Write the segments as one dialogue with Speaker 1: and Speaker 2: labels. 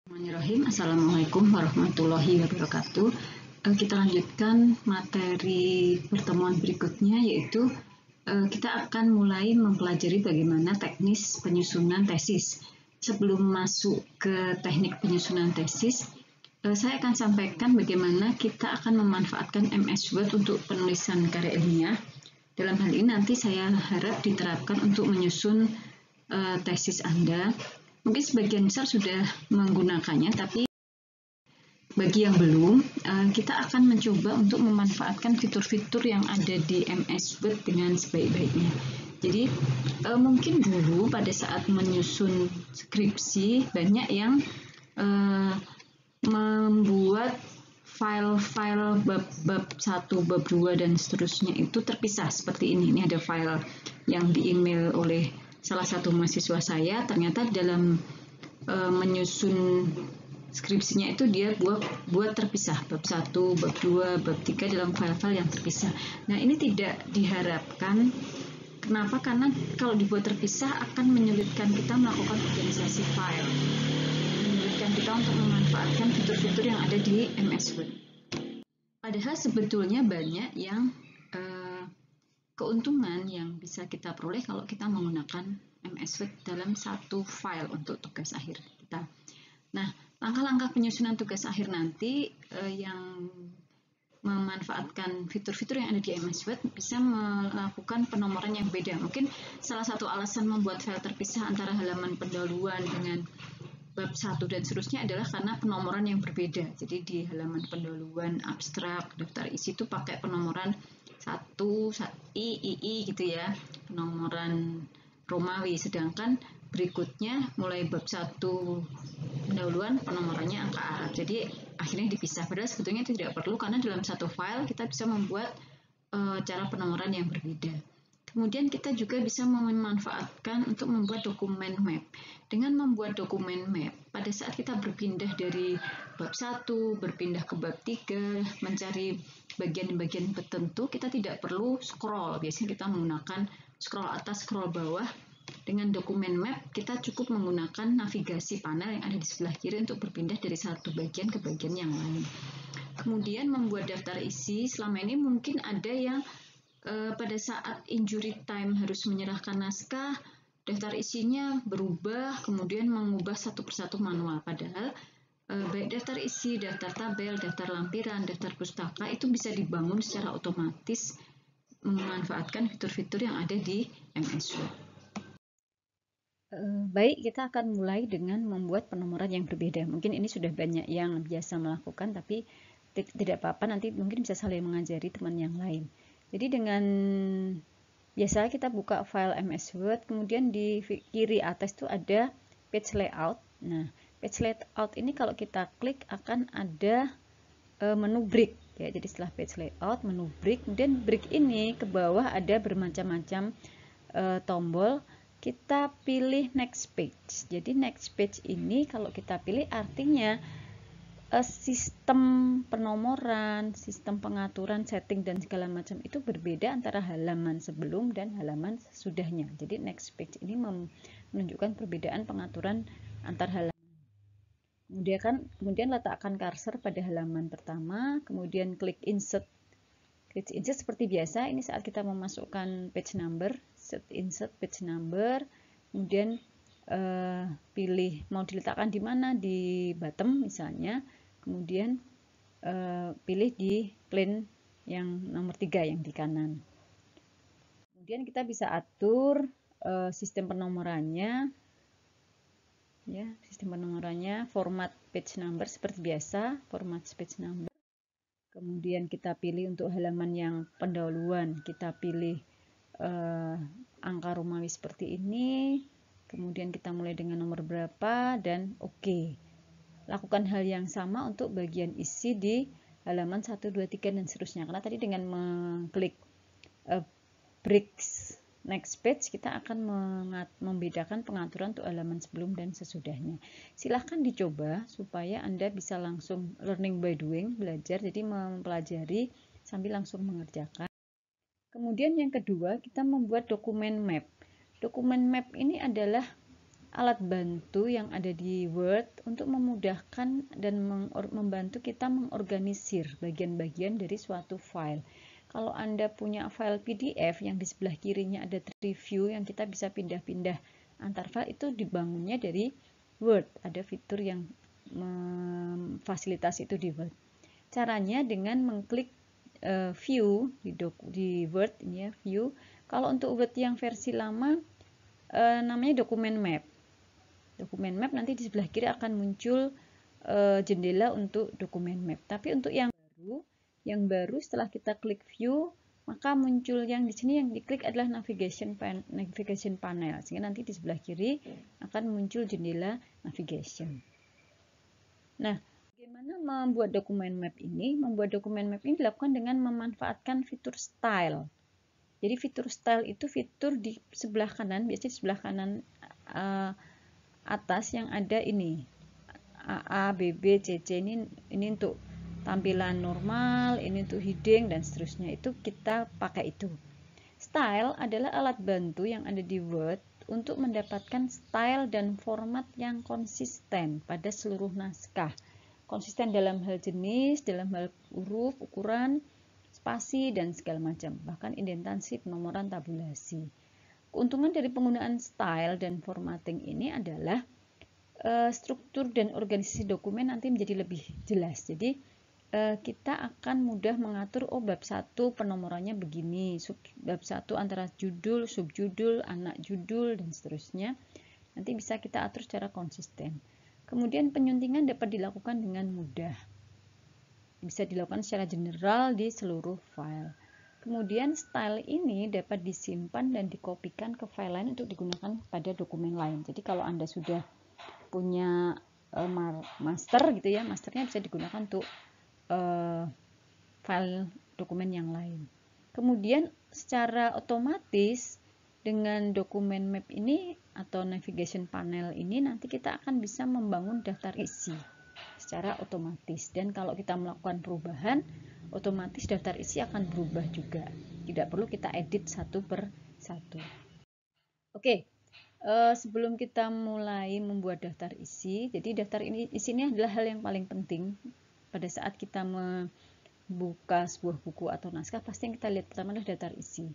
Speaker 1: Bismillahirrahmanirrahim. Assalamualaikum warahmatullahi wabarakatuh. Kita lanjutkan materi pertemuan berikutnya, yaitu kita akan mulai mempelajari bagaimana teknis penyusunan tesis. Sebelum masuk ke teknik penyusunan tesis, saya akan sampaikan bagaimana kita akan memanfaatkan MS Word untuk penulisan karya ilmiah. Dalam hal ini nanti saya harap diterapkan untuk menyusun tesis Anda. Mungkin sebagian besar sudah menggunakannya, tapi bagi yang belum, kita akan mencoba untuk memanfaatkan fitur-fitur yang ada di MS Word dengan sebaik-baiknya. Jadi mungkin dulu pada saat menyusun skripsi banyak yang membuat file-file bab 1, bab 2, dan seterusnya itu terpisah seperti ini. Ini ada file yang di-email oleh salah satu mahasiswa saya, ternyata dalam menyusun skripsinya itu dia buat terpisah, bab 1, bab 2, bab 3 dalam file-file yang terpisah. Nah, ini tidak diharapkan. Kenapa? Karena kalau dibuat terpisah akan menyulitkan kita melakukan organisasi file, menyulitkan kita untuk memanfaatkan fitur-fitur yang ada di MS Word. Padahal sebetulnya banyak yang keuntungan yang bisa kita peroleh kalau kita menggunakan MS Word dalam satu file untuk tugas akhir kita. Nah, langkah-langkah penyusunan tugas akhir nanti yang memanfaatkan fitur-fitur yang ada di MS Word bisa melakukan penomoran yang beda. Mungkin salah satu alasan membuat file terpisah antara halaman pendahuluan dengan bab 1 dan seterusnya adalah karena penomoran yang berbeda. Jadi di halaman pendahuluan abstrak, daftar isi itu pakai penomoran 1, I gitu ya, penomoran Romawi, sedangkan berikutnya mulai bab 1 pendahuluan penomorannya angka Arab. Jadi akhirnya dipisah. Padahal sebetulnya itu tidak perlu karena dalam satu file kita bisa membuat cara penomoran yang berbeda. Kemudian kita juga bisa memanfaatkan untuk membuat dokumen map. Dengan membuat dokumen map, pada saat kita berpindah dari bab 1, berpindah ke bab 3, mencari bagian-bagian tertentu, kita tidak perlu scroll. Biasanya kita menggunakan scroll atas, scroll bawah. Dengan dokumen map, kita cukup menggunakan navigasi panel yang ada di sebelah kiri untuk berpindah dari satu bagian ke bagian yang lain. Kemudian membuat daftar isi, selama ini mungkin ada yang pada saat injury time harus menyerahkan naskah, daftar isinya berubah, kemudian mengubah satu persatu manual. Padahal baik daftar isi, daftar tabel, daftar lampiran, daftar pustaka itu bisa dibangun secara otomatis memanfaatkan fitur-fitur yang ada di MS Word. Baik, kita akan mulai dengan membuat penomoran yang berbeda. Mungkin ini sudah banyak yang biasa melakukan, tapi tidak apa-apa, nanti mungkin bisa saling mengajari teman yang lain. Jadi dengan biasa kita buka file MS Word, kemudian di kiri atas itu ada page layout. Nah, page layout ini kalau kita klik akan ada menu break ya. Jadi setelah page layout, menu break, kemudian break ini ke bawah ada bermacam-macam tombol. Kita pilih next page. Jadi next page ini kalau kita pilih artinya sistem penomoran, sistem pengaturan, setting, dan segala macam itu berbeda antara halaman sebelum dan halaman sesudahnya. Jadi next page ini menunjukkan perbedaan pengaturan antar halaman. Kemudian letakkan cursor pada halaman pertama, kemudian klik insert. Klik insert seperti biasa, ini saat kita memasukkan page number, insert page number, kemudian pilih mau diletakkan di mana, di bottom misalnya, kemudian pilih di plain yang nomor 3 yang di kanan. Kemudian kita bisa atur sistem penomorannya, ya, sistem penomorannya, format page number seperti biasa, format page number. Kemudian kita pilih untuk halaman yang pendahuluan, kita pilih angka Romawi seperti ini. Kemudian kita mulai dengan nomor berapa dan oke. Lakukan hal yang sama untuk bagian isi di halaman 1, 2, 3 dan seterusnya. Karena tadi dengan mengklik break next page kita akan membedakan pengaturan untuk halaman sebelum dan sesudahnya. Silahkan dicoba supaya Anda bisa langsung learning by doing, belajar, jadi mempelajari sambil langsung mengerjakan. Kemudian yang kedua, kita membuat dokumen map. Dokumen map ini adalah alat bantu yang ada di Word untuk memudahkan dan membantu kita mengorganisir bagian-bagian dari suatu file. Kalau Anda punya file PDF yang di sebelah kirinya ada review yang kita bisa pindah-pindah antar file, itu dibangunnya dari Word. Ada fitur yang memfasilitasi itu di Word. Caranya dengan mengklik view di Word ini ya, view. Kalau untuk Word yang versi lama namanya dokumen map. Dokumen map nanti di sebelah kiri akan muncul jendela untuk dokumen map. Tapi untuk yang baru setelah kita klik view, maka muncul yang di sini yang diklik adalah navigation panel. Sehingga nanti di sebelah kiri akan muncul jendela navigation. Nah, bagaimana membuat dokumen map ini? Membuat dokumen map ini dilakukan dengan memanfaatkan fitur style. Jadi fitur style itu fitur di sebelah kanan, biasanya di sebelah kanan atas yang ada ini. A, B, B, C, C ini untuk tampilan normal, ini untuk heading dan seterusnya. Itu kita pakai itu. Style adalah alat bantu yang ada di Word untuk mendapatkan style dan format yang konsisten pada seluruh naskah. Konsisten dalam hal jenis, dalam hal huruf, ukuran, spasi, dan segala macam. Bahkan indentasi, penomoran, tabulasi. Keuntungan dari penggunaan style dan formatting ini adalah struktur dan organisasi dokumen nanti menjadi lebih jelas. Jadi kita akan mudah mengatur, bab 1 penomorannya begini, bab 1 antara judul, subjudul, anak judul, dan seterusnya. Nanti bisa kita atur secara konsisten. Kemudian penyuntingan dapat dilakukan dengan mudah. Bisa dilakukan secara general di seluruh file. Kemudian style ini dapat disimpan dan dikopikan ke file lain untuk digunakan pada dokumen lain. Jadi kalau Anda sudah punya master gitu ya, masternya bisa digunakan untuk file dokumen yang lain. Kemudian secara otomatis dengan dokumen map ini atau navigation panel ini nanti kita akan bisa membangun daftar isi secara otomatis, dan kalau kita melakukan perubahan otomatis daftar isi akan berubah juga, tidak perlu kita edit satu per satu. Oke, sebelum kita mulai membuat daftar isi, jadi daftar isi ini adalah hal yang paling penting pada saat kita membuka sebuah buku atau naskah. Pasti yang kita lihat pertama adalah daftar isi.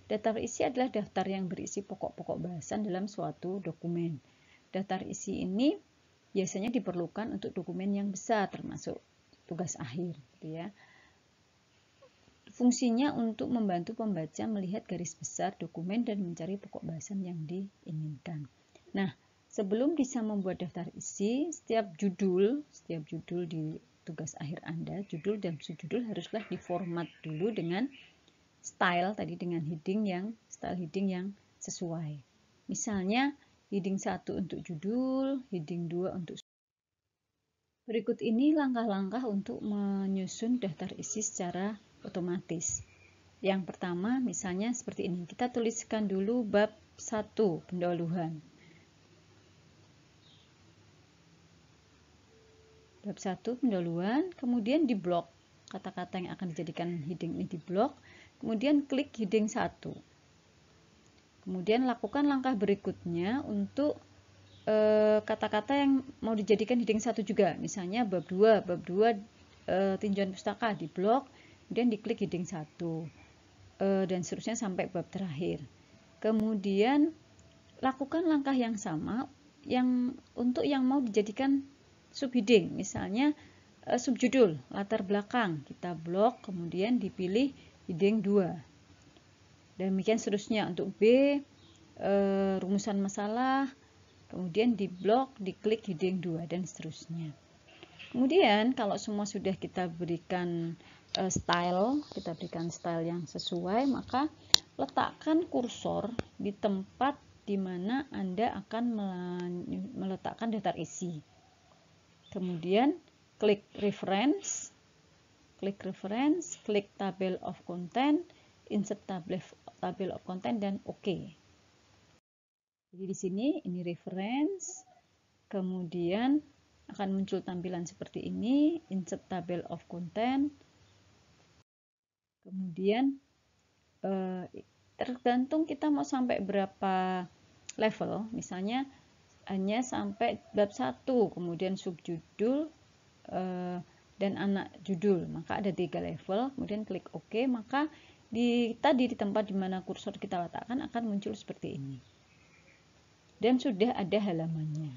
Speaker 1: Daftar isi adalah daftar yang berisi pokok-pokok bahasan dalam suatu dokumen. Daftar isi ini biasanya diperlukan untuk dokumen yang besar, termasuk tugas akhir, gitu ya. Fungsinya untuk membantu pembaca melihat garis besar dokumen dan mencari pokok bahasan yang diinginkan. Nah, sebelum bisa membuat daftar isi, setiap judul di tugas akhir Anda, judul dan subjudul haruslah diformat dulu dengan style tadi, dengan style heading yang sesuai. Misalnya heading 1 untuk judul, heading 2 untuk subjudul. Berikut ini langkah-langkah untuk menyusun daftar isi secara otomatis. Yang pertama misalnya seperti ini. Kita tuliskan dulu bab 1 pendahuluan. Bab 1 pendahuluan, kemudian di blok kata-kata yang akan dijadikan heading ini di blok, kemudian klik heading 1. Kemudian lakukan langkah berikutnya untuk kata-kata yang mau dijadikan heading 1 juga. Misalnya bab 2 tinjauan pustaka di blok, kemudian diklik heading 1 dan seterusnya sampai bab terakhir. Kemudian lakukan langkah yang sama untuk yang mau dijadikan subheading, misalnya subjudul latar belakang, kita blok kemudian dipilih heading 2. Demikian seterusnya untuk B rumusan masalah, kemudian di blok diklik heading 2 dan seterusnya. Kemudian kalau semua sudah kita berikan style yang sesuai, maka letakkan kursor di tempat di mana Anda akan meletakkan daftar isi. Kemudian klik reference, klik table of content, insert table of content, dan OK. Jadi di sini ini reference, kemudian akan muncul tampilan seperti ini, insert table of content. Kemudian tergantung kita mau sampai berapa level, misalnya hanya sampai bab 1, kemudian subjudul dan anak judul, maka ada 3 level, kemudian klik OK, maka di tempat dimana kursor kita letakkan akan muncul seperti ini, dan sudah ada halamannya,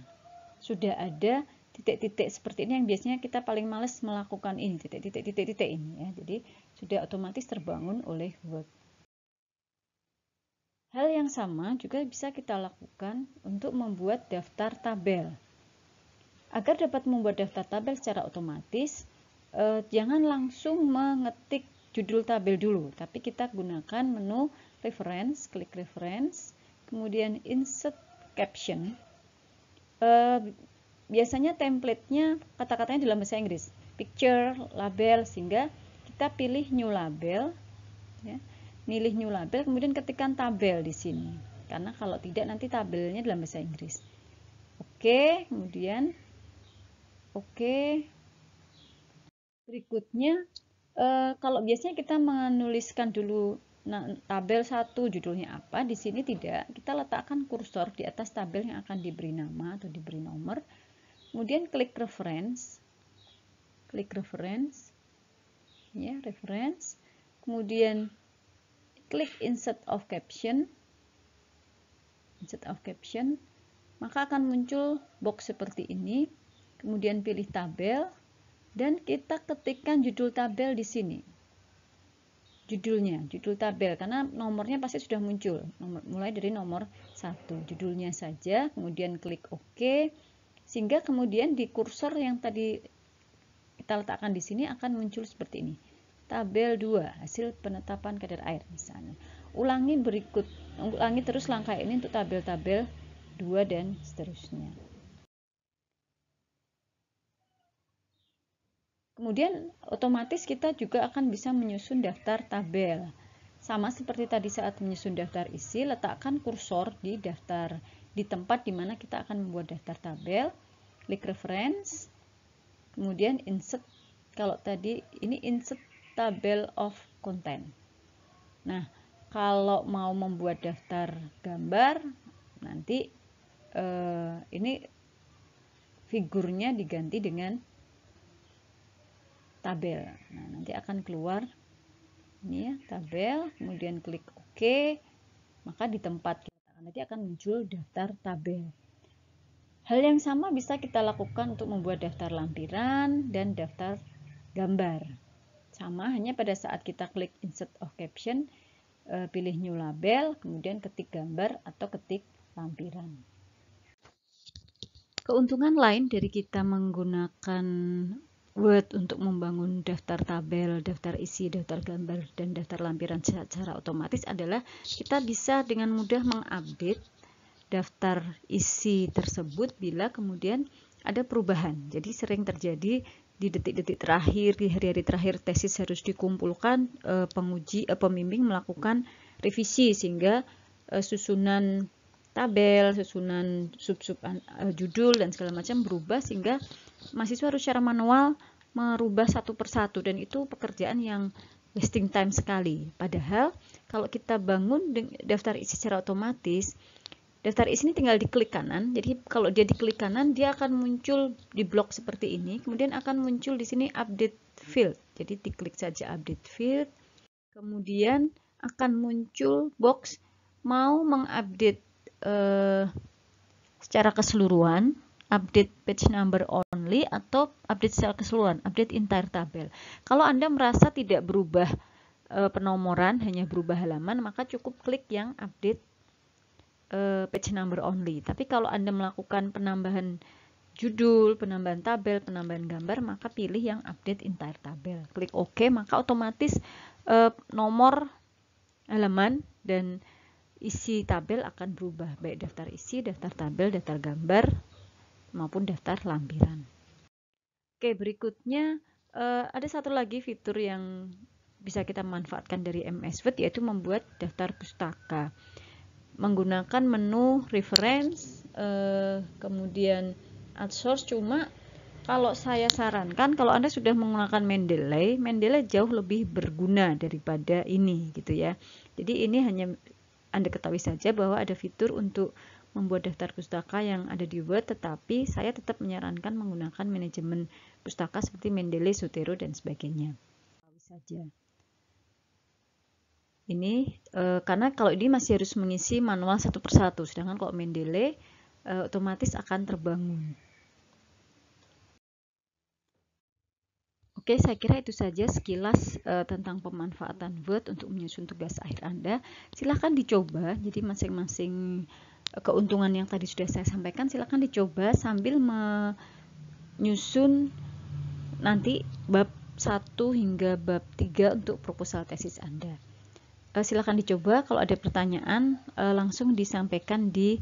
Speaker 1: sudah ada titik-titik seperti ini yang biasanya kita paling males melakukan ini, titik-titik ini ya, jadi sudah otomatis terbangun oleh Word. Hal yang sama juga bisa kita lakukan untuk membuat daftar tabel. Agar dapat membuat daftar tabel secara otomatis, jangan langsung mengetik judul tabel dulu, tapi kita gunakan menu reference, klik reference, kemudian insert caption. Biasanya template-nya kata-katanya dalam bahasa Inggris, picture, label, sehingga kita pilih new label, ya. Pilih new label, kemudian ketikkan tabel di sini, karena kalau tidak nanti tabelnya dalam bahasa Inggris. Oke, kemudian Oke. Berikutnya, kalau biasanya kita menuliskan dulu tabel 1 judulnya apa, di sini tidak. Kita letakkan kursor di atas tabel yang akan diberi nama atau diberi nomor. Kemudian klik reference. Klik reference. Ya, reference. Kemudian klik insert of caption. Insert of caption. Maka akan muncul box seperti ini. Kemudian pilih tabel dan kita ketikkan judul tabel di sini. Judulnya, judul tabel, karena nomornya pasti sudah muncul. Mulai dari nomor 1, judulnya saja, kemudian klik OK, sehingga kemudian di kursor yang tadi kita letakkan di sini akan muncul seperti ini. Tabel 2, hasil penetapan kadar air misalnya. Ulangi terus langkah ini untuk tabel-tabel 2 dan seterusnya. Kemudian otomatis kita juga akan bisa menyusun daftar tabel. Sama seperti tadi saat menyusun daftar isi, letakkan kursor di tempat di mana kita akan membuat daftar tabel. Klik reference, kemudian insert. Kalau tadi ini insert table of content. Nah, kalau mau membuat daftar gambar, nanti ini figurnya diganti dengan tabel. Nah, nanti akan keluar ini ya, tabel, kemudian klik OK, maka di tempat kita nanti akan muncul daftar tabel. Hal yang sama bisa kita lakukan untuk membuat daftar lampiran dan daftar gambar. Sama, hanya pada saat kita klik insert of caption, pilih new label, kemudian ketik gambar atau ketik lampiran. Keuntungan lain dari kita menggunakan Word untuk membangun daftar tabel, daftar isi, daftar gambar, dan daftar lampiran secara otomatis adalah kita bisa dengan mudah mengupdate daftar isi tersebut bila kemudian ada perubahan. Jadi sering terjadi di detik-detik terakhir, di hari-hari terakhir tesis harus dikumpulkan, pembimbing melakukan revisi sehingga susunan tabel, susunan sub-sub judul dan segala macam berubah, sehingga mahasiswa harus secara manual merubah satu persatu, dan itu pekerjaan yang wasting time sekali. Padahal kalau kita bangun daftar isi secara otomatis, daftar isi ini tinggal diklik kanan. Jadi kalau dia diklik kanan, dia akan muncul di blok seperti ini. Kemudian akan muncul di sini update field. Jadi diklik saja update field. Kemudian akan muncul box mau mengupdate secara keseluruhan, update page number only, atau update secara keseluruhan, update entire tabel. Kalau Anda merasa tidak berubah penomoran, hanya berubah halaman, maka cukup klik yang update page number only. Tapi kalau Anda melakukan penambahan judul, penambahan tabel, penambahan gambar, maka pilih yang update entire tabel. Klik OK, maka otomatis nomor halaman dan isi tabel akan berubah, baik daftar isi, daftar tabel, daftar gambar, maupun daftar lampiran. Oke, berikutnya ada satu lagi fitur yang bisa kita manfaatkan dari MS Word, yaitu membuat daftar pustaka. Menggunakan menu reference, kemudian add source. Cuma kalau saya sarankan, kalau Anda sudah menggunakan Mendeley jauh lebih berguna daripada ini gitu ya. Jadi ini hanya Anda ketahui saja bahwa ada fitur untuk
Speaker 2: membuat daftar pustaka yang ada di Word, tetapi saya tetap menyarankan menggunakan manajemen pustaka seperti Mendeley, Zotero, dan sebagainya. Saja. Ini karena kalau ini masih harus mengisi manual satu persatu, sedangkan kalau Mendeley otomatis akan terbangun. Oke, saya kira itu saja sekilas tentang pemanfaatan Word untuk menyusun tugas akhir Anda. Silahkan dicoba, jadi masing-masing keuntungan yang tadi sudah saya sampaikan silahkan dicoba sambil menyusun nanti bab 1 hingga bab 3 untuk proposal tesis Anda. Silakan dicoba, kalau ada pertanyaan langsung disampaikan di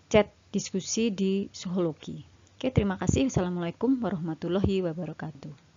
Speaker 2: chat diskusi di Zohologi. Oke, terima kasih. Wassalamualaikum warahmatullahi wabarakatuh.